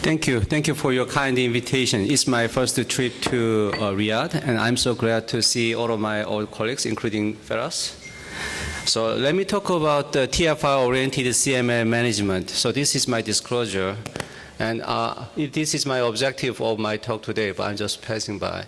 Thank you for your kind invitation. It's my first trip to Riyadh, and I'm so glad to see all of my old colleagues, including Feras. So let me talk about the TFR-oriented CML management. So this is my disclosure, and this is my objective of my talk today, but I'm just passing by.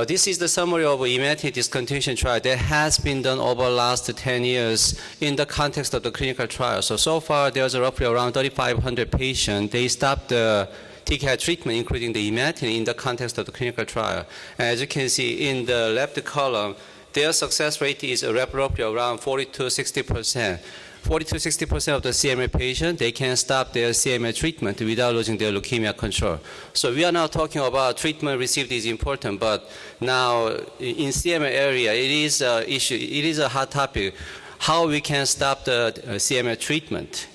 This is the summary of Imatinib discontinuation trial that has been done over the last 10 years in the context of the clinical trial. So far, there's roughly around 3,500 patients. They stopped the TKI treatment, including the Imatinib, in the context of the clinical trial. And as you can see in the left column, their success rate is roughly around 40 to 60%. 40 to 60% of the CML patients, they can stop their CML treatment without losing their leukemia control. So we are now talking about treatment received is important, but now in CML area, it is an issue, it is a hot topic, how we can stop the CML treatment.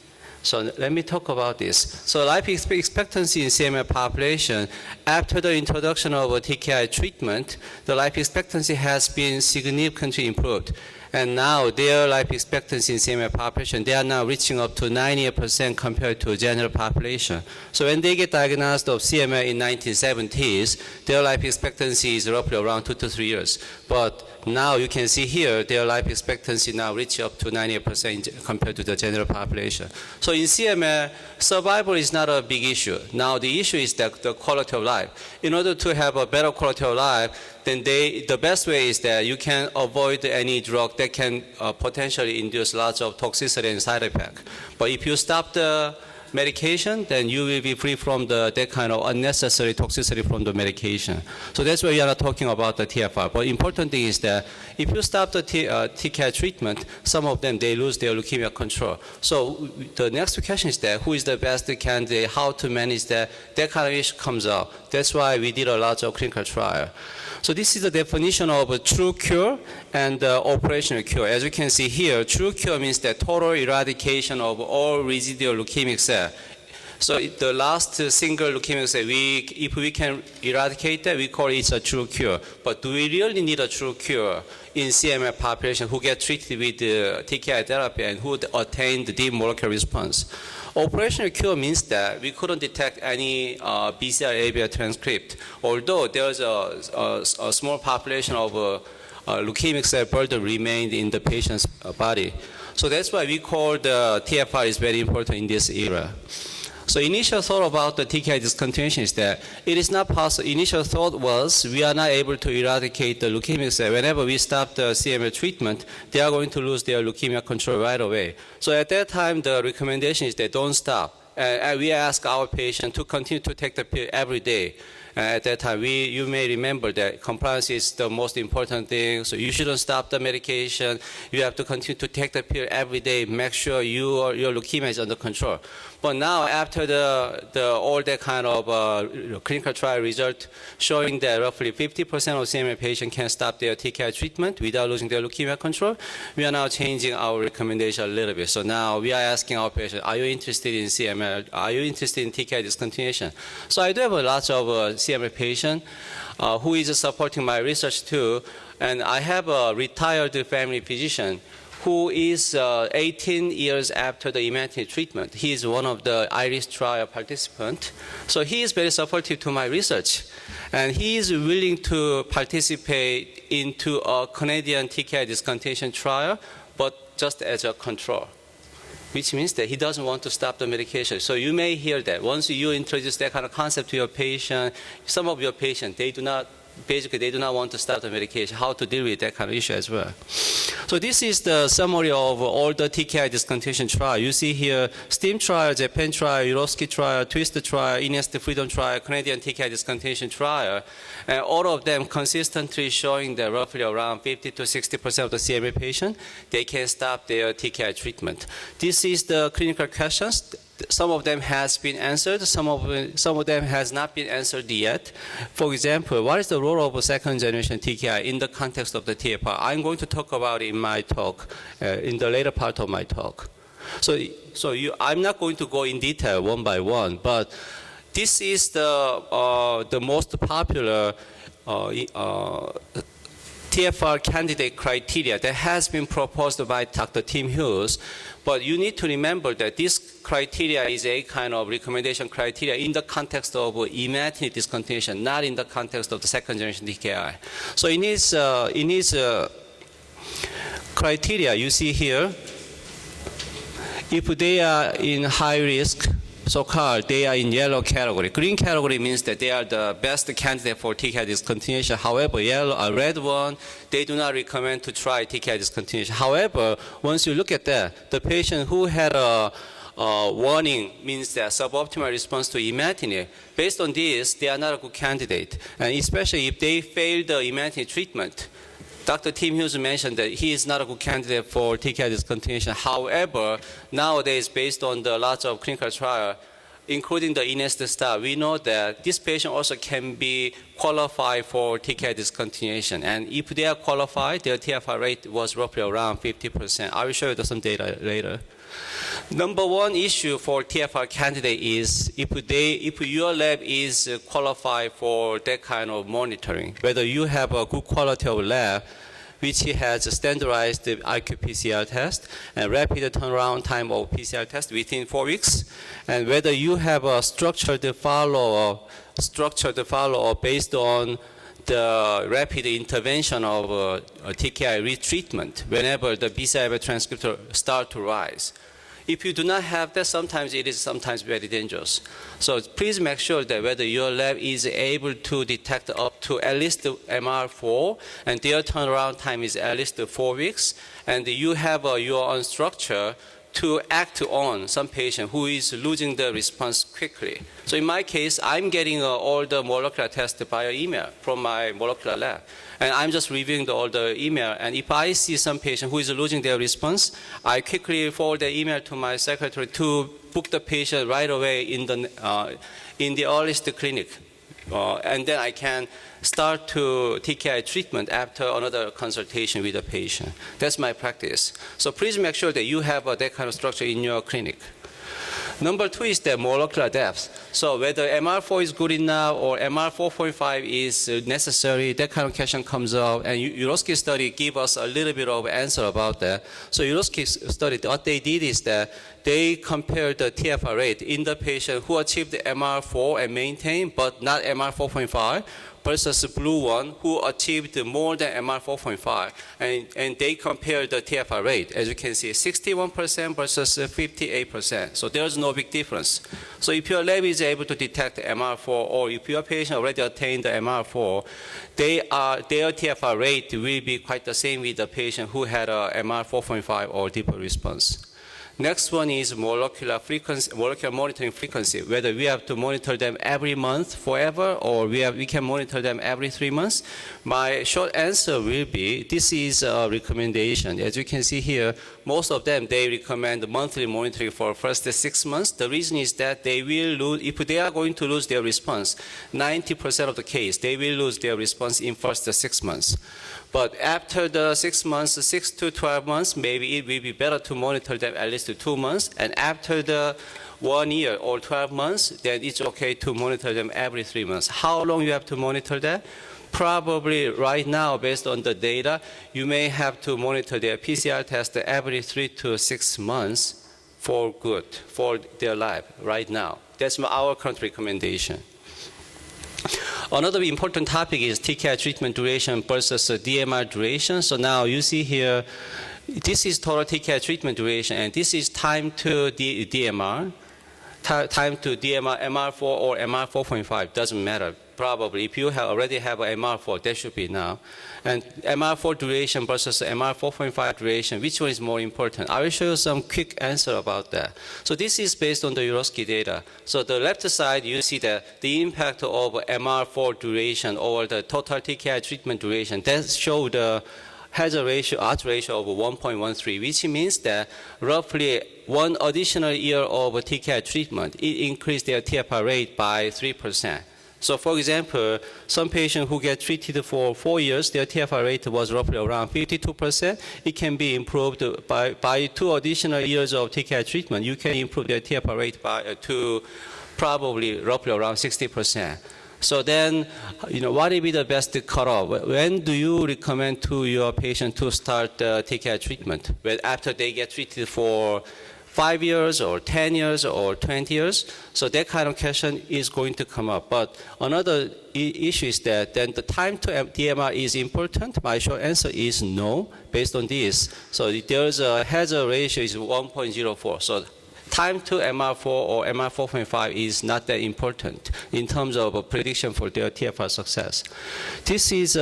So let me talk about this. So life expectancy in CML population, after the introduction of a TKI treatment, the life expectancy has been significantly improved. And now their life expectancy in CML population, they are now reaching up to 98% compared to general population. So when they get diagnosed of CML in 1970s, their life expectancy is roughly around 2 to 3 years. But now you can see here, their life expectancy now reach up to 98% compared to the general population. So in CML, survival is not a big issue. Now the issue is that the quality of life. In order to have a better quality of life, then the best way is that you can avoid any drug that can potentially induce lots of toxicity and side effect. But if you stop the medication, then you will be free from that kind of unnecessary toxicity from the medication. So that's why we are not talking about the TFR. But important thing is that if you stop the TKI treatment, some of them, they lose their leukemia control. So the next question is that who is the best candidate, how to manage that kind of issue comes out. That's why we did a lot of clinical trial. So this is the definition of a true cure and operational cure. As you can see here, true cure means that total eradication of all residual leukemic cells. So the last single leukemic cell, if we can eradicate that, we call it a true cure. But do we really need a true cure in CML population who get treated with TKI therapy and who attain the deep molecular response? Operational cure means that we couldn't detect any BCR-ABL transcript, although there's a small population of leukemic cell burden remained in the patient's body. So that's why we call the TFR is very important in this era. So initial thought about the TKI discontinuation is that it is not possible. Initial thought was we are not able to eradicate the leukemic cell. Whenever we stop the CML treatment, they are going to lose their leukemia control right away. So at that time, the recommendation is that don't stop. And we ask our patient to continue to take the pill every day. At that time, you may remember that compliance is the most important thing, so you shouldn't stop the medication. You have to continue to take the pill every day, make sure your leukemia is under control. But now, after all that kind of clinical trial result showing that roughly 50% of CML patients can stop their TKI treatment without losing their leukemia control, we are now changing our recommendation a little bit. So now we are asking our patients, are you interested in CML? Are you interested in TKI discontinuation? So I do have a lot of CML patient who is supporting my research too, and I have a retired family physician who is 18 years after the Imatinib treatment. He is one of the IRIS trial participants. So he is very supportive to my research. And he is willing to participate into a Canadian TKI discontinuation trial, but just as a control, which means that he doesn't want to stop the medication. So you may hear that. Once you introduce that kind of concept to your patient, some of your patients, they do not want to stop the medication, how to deal with that kind of issue as well. So this is the summary of all the TKI discontinuation trial. You see here, STEAM trial, Japan trial, Eurosky trial, TWIST trial, Ines Freedom trial, Canadian TKI discontinuation trial. And all of them consistently showing that roughly around 50 to 60% of the CML patients, they can stop their TKI treatment. This is the clinical questions. Some of them has been answered, some of them has not been answered yet. For example, what is the role of a second generation TKI in the context of the TFR? I'm going to talk about it in my talk, in the later part of my talk. I'm not going to go in detail one by one, but this is the most popular TFR candidate criteria that has been proposed by Dr. Tim Hughes. But you need to remember that this criteria is a kind of recommendation criteria in the context of Imatinib discontinuation, not in the context of the second generation TKI. So in his criteria, you see here, if they are in high risk, so-called, they are in yellow category. Green category means that they are the best candidate for TKI discontinuation. However, red one, they do not recommend to try TKI discontinuation. However, once you look at that, the patient who had a warning means that suboptimal response to Imatinib, based on this, they are not a good candidate. And especially if they fail the Imatinib treatment. Dr. Tim Hughes mentioned that he is not a good candidate for TKI discontinuation. However, nowadays, based on the lots of clinical trial, including the INEST study, we know that this patient also can be qualified for TKI discontinuation. And if they are qualified, their TFR rate was roughly around 50%. I will show you some data later. Number one issue for TFR candidate is if your lab is qualified for that kind of monitoring, whether you have a good quality of lab, which has a standardized IQ-PCR test and rapid turnaround time of PCR test within 4 weeks, and whether you have a structured follow-up based on the rapid intervention of TKI retreatment whenever the BCR transcriptor start to rise. If you do not have that, sometimes it is very dangerous. So please make sure that whether your lab is able to detect up to at least MR4, and their turnaround time is at least 4 weeks, and you have your own structure to act on some patient who is losing the response quickly. So in my case, I'm getting all the molecular tests via email from my molecular lab. And I'm just reviewing all the email. And if I see some patient who is losing their response, I quickly forward the email to my secretary to book the patient right away in the earliest clinic. And then I can start to TKI treatment after another consultation with the patient. That's my practice. So please make sure that you have that kind of structure in your clinic. Number two is the molecular depth. So whether MR4 is good enough or MR4.5 is necessary, that kind of question comes up. And Urosky study gave us a little bit of answer about that. So Urosky study, what they did is that they compared the TFR rate in the patient who achieved MR4 and maintained, but not MR4.5, versus the blue one who achieved more than MR4.5. And they compared the TFR rate. As you can see, 61% versus 58%. So there's no big difference. So if your lab is able to detect MR4, or if your patient already attained the MR4, their TFR rate will be quite the same with the patient who had a MR4.5 or deeper response. Next one is molecular monitoring frequency, whether we have to monitor them every month forever or we can monitor them every 3 months. My short answer will be this is a recommendation. As you can see here, most of them, they recommend monthly monitoring for first 6 months. The reason is that they will lose, if they are going to lose their response, 90% of the case, they will lose their response in first 6 months. But after the 6 months, 6 to 12 months, maybe it will be better to monitor them at least 2 months. And after the 1 year or 12 months, then it's okay to monitor them every 3 months. How long you have to monitor that? Probably right now, based on the data, you may have to monitor their PCR test every 3 to 6 months for good, for their lab right now. That's our current recommendation. Another important topic is TKI treatment duration versus DMR duration. So now you see here, this is total TKI treatment duration, and this is time to DMR. Time to DMR, MR4 or MR4.5, doesn't matter. Probably, if you already have a MR4, that should be now. And MR4 duration versus MR4.5 duration, which one is more important? I will show you some quick answer about that. So this is based on the Urosky data. So the left side, you see that the impact of MR4 duration over the total TKI treatment duration, that show the hazard ratio, odds ratio of 1.13, which means that roughly 1 additional year of TKI treatment, it increased their TFR rate by 3%. So for example, some patient who get treated for 4 years, their TFR rate was roughly around 52%. It can be improved by 2 additional years of TKI treatment. You can improve their TFR rate to probably roughly around 60%. So then, what will be the best cutoff? When do you recommend to your patient to start TKI treatment? Well, after they get treated for 5 years or 10 years or 20 years? So that kind of question is going to come up. But another issue is that then the time to DMR is important. My short answer is no, based on this. So there's a hazard ratio is 1.04. So time to MR4 or MR4.5 is not that important in terms of a prediction for their TFR success. This is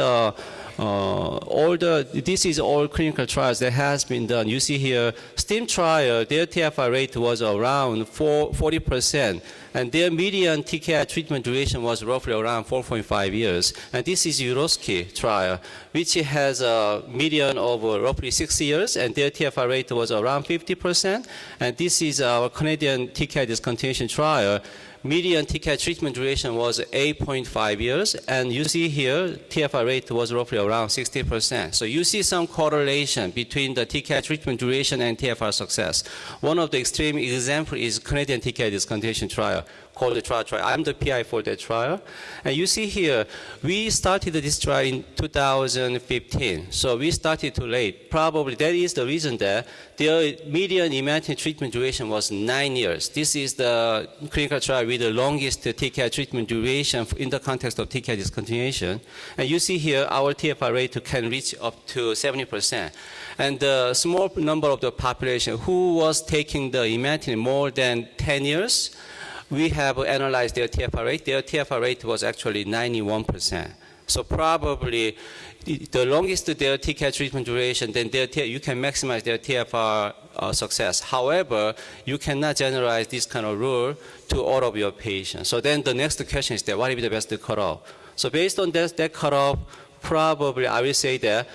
all clinical trials that has been done. You see here, STEAM trial, their TFR rate was around 40%, and their median TKI treatment duration was roughly around 4.5 years. And this is Eurosky trial, which has a median of roughly 6 years, and their TFR rate was around 50%. And this is our Canadian TKI discontinuation trial. Median TKI treatment duration was 8.5 years, and you see here TFR rate was roughly around 60%. So you see some correlation between the TKI treatment duration and TFR success. One of the extreme examples is Canadian TKI discontinuation trial, called the trial. I'm the PI for that trial. And you see here, we started this trial in 2015. So we started too late. Probably that is the reason that their median Imatinib treatment duration was 9 years. This is the clinical trial with the longest TKI treatment duration in the context of TKI discontinuation. And you see here, our TFR rate can reach up to 70%. And the small number of the population who was taking the Imatinib more than 10 years, we have analyzed their TFR rate. Their TFR rate was actually 91%. So probably the longest their TKI treatment duration, then you can maximize their TFR success. However, you cannot generalize this kind of rule to all of your patients. So then the next question is that what is the best cutoff? So based on that cutoff, probably I will say that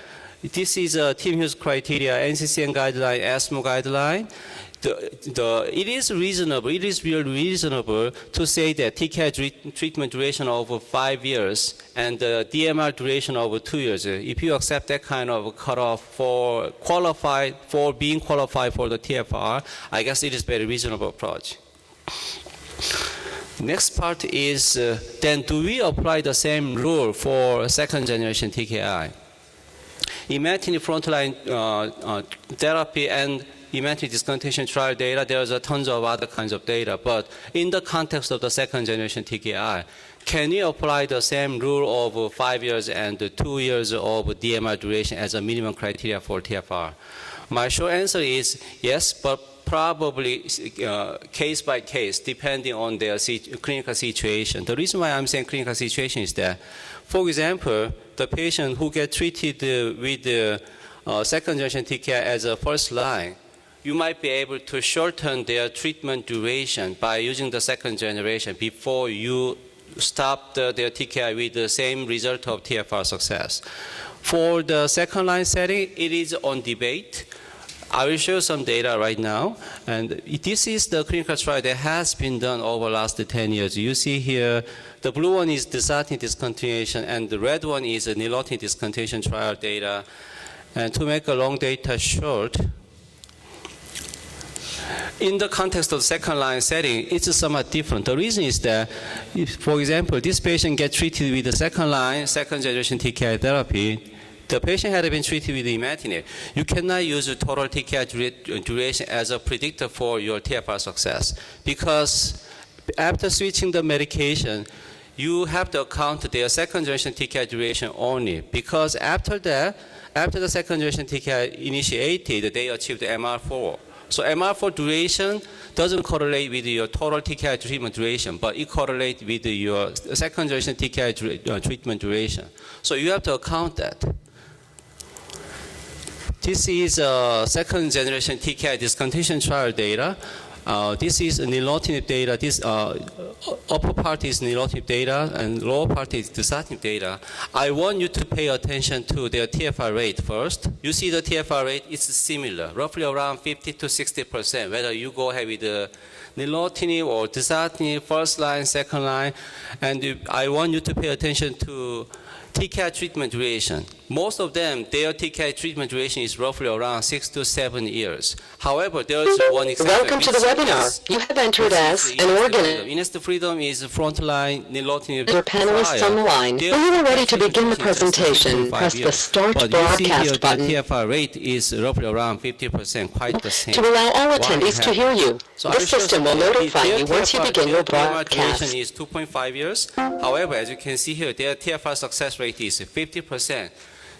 this is a Team Hughes criteria, NCCN guideline, ESMO guideline. It is reasonable, it is really reasonable to say that TKI treatment duration over 5 years and the DMR duration over 2 years. If you accept that kind of cutoff for being qualified for the TFR, I guess it is very reasonable approach. Next part is then do we apply the same rule for second generation TKI? Imatinib frontline therapy and Imatinib discontinuation trial data, there's tons of other kinds of data, but in the context of the second generation TKI, can you apply the same rule of 5 years and 2 years of DMR duration as a minimum criteria for TFR? My short answer is yes, but probably case by case, depending on their clinical situation. The reason why I'm saying clinical situation is that, for example, the patient who get treated with the second generation TKI as a first line, you might be able to shorten their treatment duration by using the second generation before you stop their TKI with the same result of TFR success. For the second line setting, it is on debate. I will show some data right now. And this is the clinical trial that has been done over the last 10 years. You see here, the blue one is Dasatinib discontinuation, and the red one is a Nilotinib discontinuation trial data. And to make a long data short, in the context of second-line setting, it's somewhat different. The reason is that, for example, this patient gets treated with the second-line, second-generation TKI therapy. The patient had been treated with Imatinib. You cannot use the total TKI duration as a predictor for your TFR success, because after switching the medication, you have to account their second-generation TKI duration only, because after that, after the second-generation TKI initiated, they achieved MR4. So MR4 duration doesn't correlate with your total TKI treatment duration, but it correlates with your second-generation TKI treatment duration. So you have to account that. This is second-generation TKI discontinuation trial data. This is Nilotinib data. This upper part is Nilotinib data, and lower part is Dasatinib data. I want you to pay attention to their TFR rate first. You see the TFR rate is similar, roughly around 50 to 60%, whether you go ahead with the Nilotinib or Dasatinib, first line, second line. And I want you to pay attention to TKI treatment duration. Most of them, their TKI treatment duration is roughly around 6 to 7 years. However, there is one exception. Welcome to the webinar. You have entered as an organ. Inest Freedom is frontline nilotinib. Your panelists on the line. When you are ready to begin the presentation, press the Start Broadcast button. The TFR rate is roughly around 50%, quite the same. To allow all attendees to hear you, the system will notify you once you begin your broadcast. Duration is 2.5 years. However, as you can see here, their TFR success rate is 50%.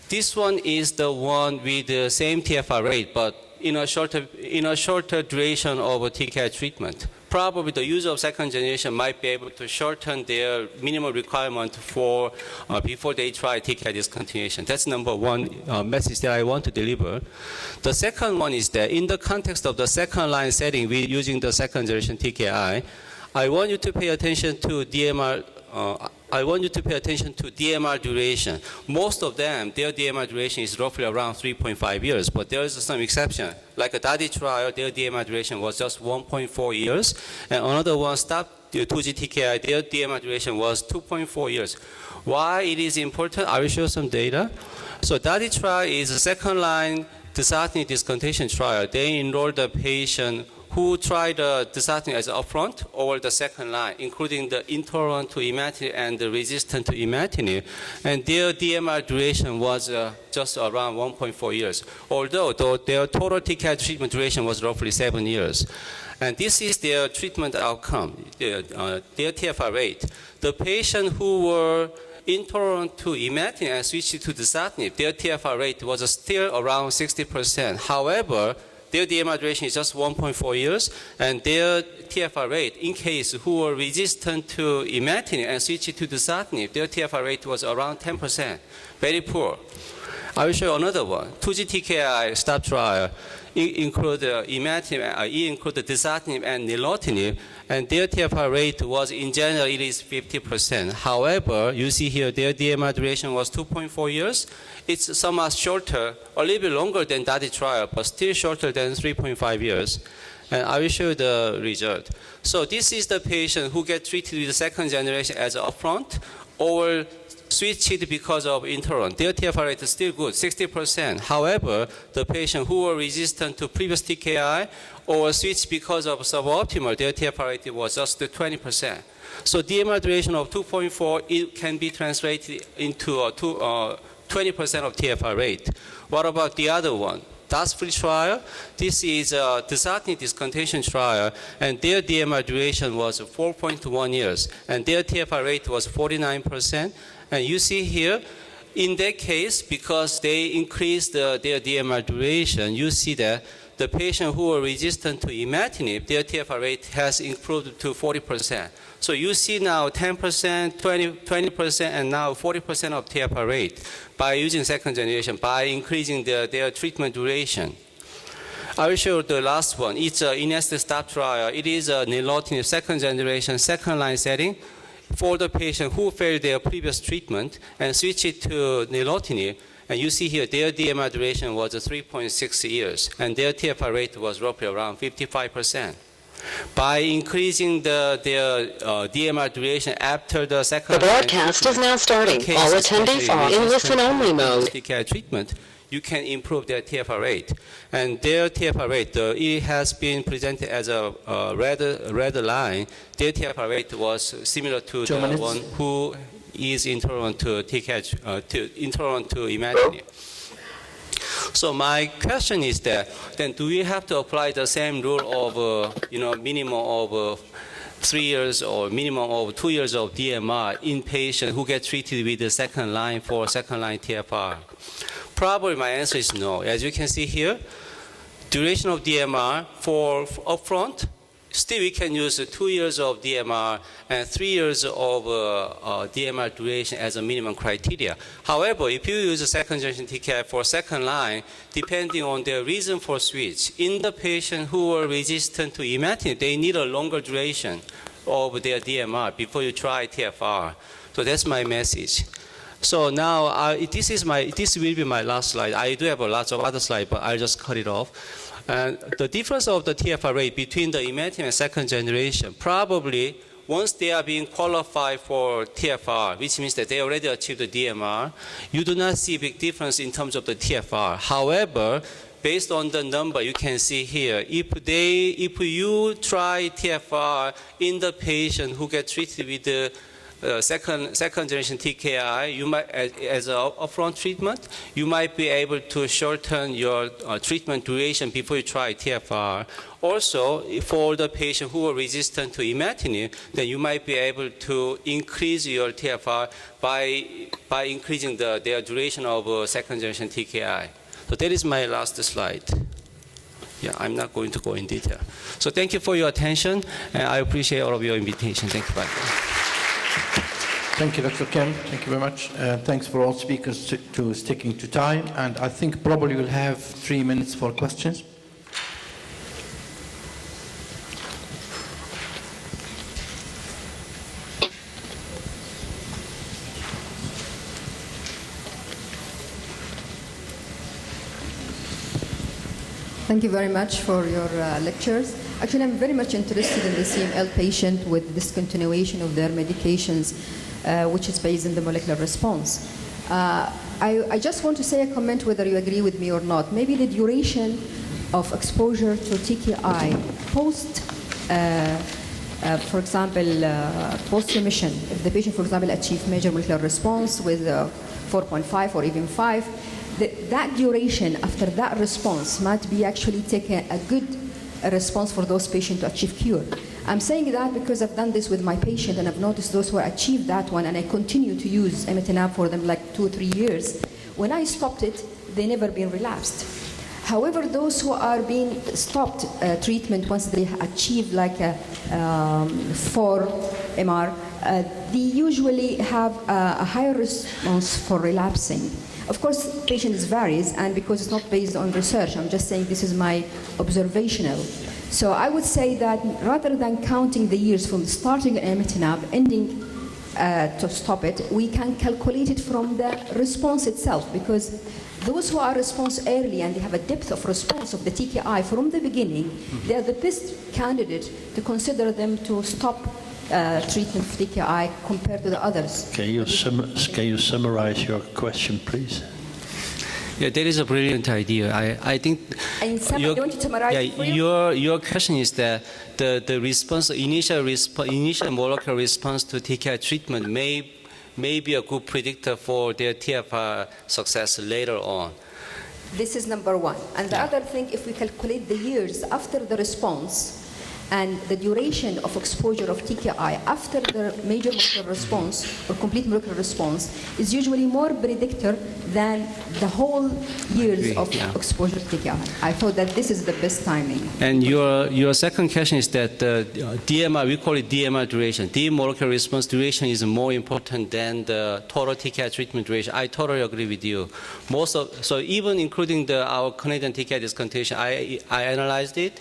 This one is the one with the same TFR rate, but in a shorter duration of a TKI treatment. Probably the user of second generation might be able to shorten their minimum requirement for before they try TKI discontinuation. That's number one message that I want to deliver. The second one is that in the context of the second line setting, we're using the second generation TKI. I want you to pay attention to DMR. DMR duration. Most of them, their DMR duration is roughly around 3.5 years, but there is some exception. Like a DADI trial, their DMR duration was just 1.4 years, and another one stopped the 2G TKI, their DMR duration was 2.4 years. Why it is important? I will show some data. So DADI trial is a second-line Dasatinib discontinuation trial. They enrolled a patient who tried Dasatinib as upfront over the second line, including the intolerant to Imatinib and the resistant to Imatinib. And their DMR duration was just around 1.4 years, although their total TKI treatment duration was roughly 7 years. And this is their treatment outcome, their TFR rate. The patient who were intolerant to Imatinib and switched to Dasatinib, their TFR rate was still around 60%. However, their DMR duration is just 1.4 years, and their TFR rate, in case who were resistant to Imatinib and switched to Dasatinib, their TFR rate was around 10%, very poor. I will show you another one. 2G TKI stop trial include Imatinib, include Dasatinib and nilotinib, and their TFR rate was, in general, it is 50%. However, you see here their DMR duration was 2.4 years. It's somewhat shorter, a little bit longer than DADI trial, but still shorter than 3.5 years. And I will show you the result. So this is the patient who get treated with the second generation as upfront or switched because of intolerant. Their TFR rate is still good, 60%. However, the patient who were resistant to previous TKI or switched because of suboptimal, their TFR rate was just 20%. So DMR duration of 2.4, it can be translated into 20% of TFR rate. What about the other one? DAS-free trial. This is a Dasatinib discontinuation trial, and their DMR duration was 4.1 years, and their TFR rate was 49%. And you see here, in that case, because they increased their DMR duration, you see that the patient who were resistant to Imatinib, their TFR rate has improved to 40%. So you see now 10%, 20%, and now 40% of TFR rate by using second generation, by increasing their treatment duration. I will show you the last one. It's an Inest stop trial. It is a nilotinib second generation, second line setting for the patient who failed their previous treatment and switched to nilotinib. And you see here, their DMR duration was 3.6 years, and their TFR rate was roughly around 55%. By increasing their DMR duration after the second... The broadcast is now starting. All attendees are in listen-only mode. TKI treatment, you can improve their TFR rate. And their TFR rate, it has been presented as a red line. Their TFR rate was similar to the one who is intolerant to TKI, intolerant to Imatinib. So my question is that, then do we have to apply the same rule of, minimum of 3 years or minimum of 2 years of DMR in patients who get treated with the second line for second line TFR? Probably my answer is no. As you can see here, duration of DMR for upfront, still we can use 2 years of DMR and 3 years of DMR duration as a minimum criteria. However, if you use a second generation TKI for second line, depending on their reason for switch, in the patient who are resistant to Imatinib, they need a longer duration of their DMR before you try TFR. So that's my message. So now this will be my last slide. I do have lots of other slides, but I'll just cut it off. And the difference of the TFR rate between the Imatinib and second generation, probably once they are being qualified for TFR, which means that they already achieved the DMR, you do not see a big difference in terms of the TFR. However, based on the number you can see here, if you try TFR in the patient who get treated with the second generation TKI, you might, as an upfront treatment, you might be able to shorten your treatment duration before you try TFR. Also, for the patient who are resistant to Imatinib, then you might be able to increase your TFR by increasing their duration of second generation TKI. So that is my last slide. Yeah, I'm not going to go in detail. So thank you for your attention, and I appreciate all of your invitation. Thank you. Bye. Thank you, Dr. Kim. Thank you very much. Thanks for all speakers to sticking to time. And I think probably we'll have 3 minutes for questions. Thank you very much for your lectures. Actually, I'm very much interested in the CML patient with discontinuation of their medications, which is based on the molecular response. I just want to say a comment whether you agree with me or not. Maybe the duration of exposure to TKI post, for example, post-remission, if the patient, for example, achieved major molecular response with 4.5 or even 5, that duration after that response might be actually taking a good response for those patients to achieve cure. I'm saying that because I've done this with my patient and I've noticed those who achieved that one, and I continue to use Imatinib for them like 2 or 3 years. When I stopped it, they never been relapsed. However, those who are being stopped treatment once they achieve like a 4 MR, they usually have a higher response for relapsing. Of course, patients varies, and because it's not based on research, I'm just saying this is my observational. So I would say that rather than counting the years from starting Imatinib, ending to stop it, we can calculate it from the response itself, because those who are response early and they have a depth of response of the TKI from the beginning, they are the best candidate to consider them to stop treatment of TKI compared to the others. Can you summarize your question, please? Yeah, that is a brilliant idea. I think Do you want to summarize it for you? your question is that the response, initial molecular response to TKI treatment may be a good predictor for their TFR success later on. This is number one. And the other thing, if we calculate the years after the response and the duration of exposure of TKI after the major molecular response or complete molecular response is usually more predictor than the whole years of exposure to TKI. I thought that this is the best timing. And your second question is that DMR, we call it DMR duration. Deep molecular response duration is more important than the total TKI treatment duration. I totally agree with you. So even including our Canadian TKI discontinuation, I analyzed it.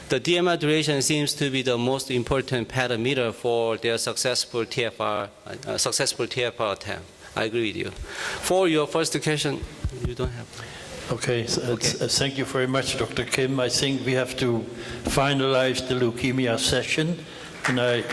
The DMR duration seems to be the most important parameter for their successful TFR attempt. I agree with you. For your first question, you don't have. Okay, thank you very much, Dr. Kim. I think we have to finalize the leukemia session, and I